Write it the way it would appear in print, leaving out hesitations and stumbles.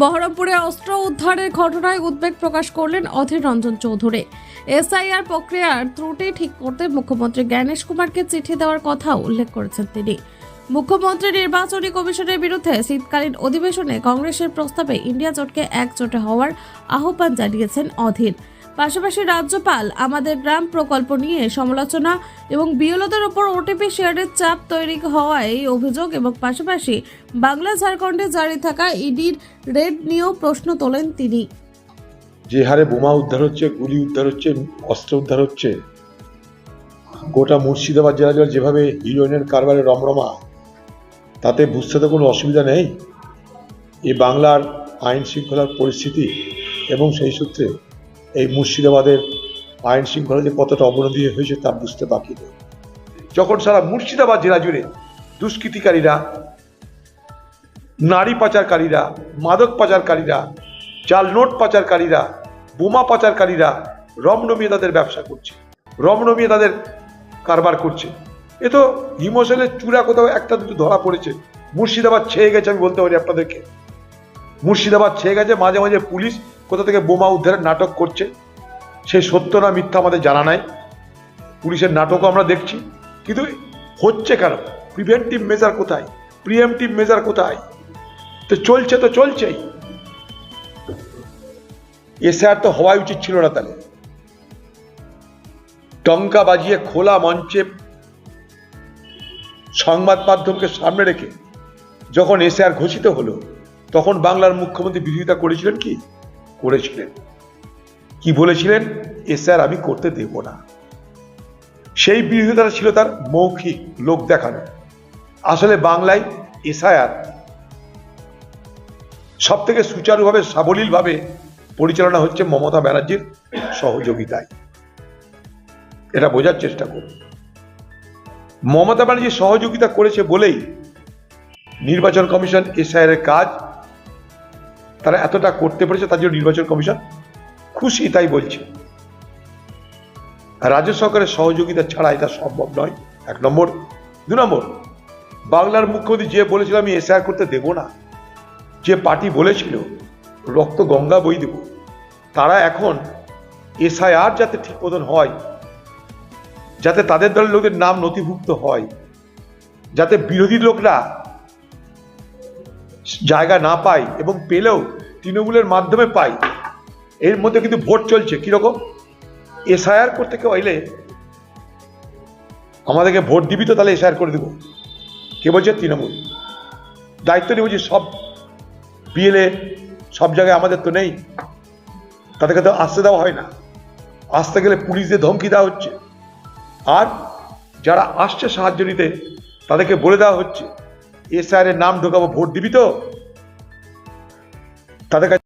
বহরমপুরে অস্ত্র উদ্ধারের ঘটনায় উদ্বেগ প্রকাশ করলেন অধীর রঞ্জন চৌধুরী। এসআইআর প্রক্রিয়ার ত্রুটি ঠিক করতে মুখ্যমন্ত্রী জ্ঞানেশ কুমারকে চিঠি দেওয়ার কথা উল্লেখ করেছেন তিনি। মুখ্যমন্ত্রী নির্বাচনী কমিশনের বিরুদ্ধে শীতকালীন অধিবেশনে কংগ্রেসের প্রস্তাবে ইন্ডিয়া জোটকে একজোটে হওয়ার আহ্বান জানিয়েছেন অধীর। পাশাপাশি রাজ্যপাল আমাদের গ্রাম প্রকল্প নিয়ে সমালোচনা এবং বিএলওদের উপর ওটিপি শেয়ারের চাপ তৈরি হওয়ায় অভিযোগ এবং পাশাপাশি বাংলা ঝাড়খণ্ডে জারি থাকা ইডির রেড নিয়েও প্রশ্ন তোলেন তিনি। যে হারে বোমা উদ্ধার হচ্ছে, গুলি উদ্ধার হচ্ছে, অস্ত্র উদ্ধার হচ্ছে, গোটা মুর্শিদাবাদ জেলা যেভাবে হিরোইনের কারবারে রমরমা, তাতে বুঝতে তো কোনো অসুবিধা নেই। এই বাংলার আইন শৃঙ্খলার পরিস্থিতি এবং সেই সূত্রে এই মুর্শিদাবাদের আইন শৃঙ্খলা যে কতটা অবনতি হয়েছে তা বুঝতে বাকি নেই। যখন সারা মুর্শিদাবাদ জেলা জুড়ে দুষ্কৃতিকারীরা, নারী পাচারকারীরা, মাদক পাচারকারীরা, জাল নোট পাচারকারীরা, বোমা পাচারকারীরা রমরমিয়ে তাদের ব্যবসা করছে, রমরমিয়ে তাদের কারবার করছে, এ তো হিমশৈলের চূড়া কোথাও একটা দুটো ধরা পড়েছে। মুর্শিদাবাদ ছেয়ে গেছে, আমি বলতে পারি আপনাদেরকে, মুর্শিদাবাদ ছেয়ে গেছে। মাঝে মাঝে পুলিশ কোথা থেকে বোমা উদ্ধারের নাটক করছে, সেই সত্য না মিথ্যা আমাদের জানা নাই। পুলিশের নাটকও আমরা দেখছি, কিন্তু হচ্ছে কেন? প্রিভেন্টিভ মেজার কোথায়? প্রিএমটিভ মেজার কোথায়? তো চলছেই। এসআর তো হওয়াই উচিত ছিল না। তাহলে টঙ্কা বাজিয়ে খোলা মঞ্চে সংবাদ মাধ্যমকে সামনে রেখে যখন এসআর ঘোষিত হলো, তখন বাংলার মুখ্যমন্ত্রী বিরোধিতা করেছিলেন কি বলেছিলেন? এসআর আমি করতে দেব না। সেই বিরোধিতাটা ছিল তার মৌখিক, লোক দেখানো। আসলে বাংলায় এসআইআর সব থেকে সুচারুভাবে, সাবলীলভাবে পরিচালনা হচ্ছে মমতা ব্যানার্জির সহযোগিতায়। এটা বোঝার চেষ্টা করুন। মমতা ব্যানার্জি সহযোগিতা করেছে বলেই নির্বাচন কমিশন এসআইআর এর কাজ তারা এতটা করতে পেরেছে, তার জন্য নির্বাচন কমিশন খুশি, তাই বলছে। রাজ্য সরকারের সহযোগিতা ছাড়া এটা সম্ভব নয়, 1 নম্বর। 2 নম্বর, বাংলার মুখ্যমন্ত্রী যে বলেছিল আমি এসআইআর করতে দেব না, যে পার্টি বলেছিল রক্ত গঙ্গা বই দেব, তারা এখন এসআইআর যাতে ঠিক মতন হয়, যাতে তাদের দলের লোকের নাম নথিভুক্ত হয়, যাতে বিরোধী লোকরা জায়গা না পায় এবং পেলেও তৃণমূলের মাধ্যমে পায়, এর মধ্যে কিন্তু ভোট চলছে। কিরকম? এসআইআর করতে কেউ এলে আমাদেরকে ভোট দিবি তো তাহলে এসআইআর করে দেব। কে বলছে? তৃণমূল। দায়িত্ব নিয়ে বলছি, সব বিএলএ সব জায়গায় আমাদের তো নেই, তাদেরকে তো আসতে দেওয়া হয় না। আসতে গেলে পুলিশদের ধমকি দেওয়া হচ্ছে, আর যারা আসছে সাহায্য নিতে তাদেরকে বলে দেওয়া হচ্ছে এসআইআর এর নাম ঢোকাবো, ভোট দিবি তো। তাদের কাছে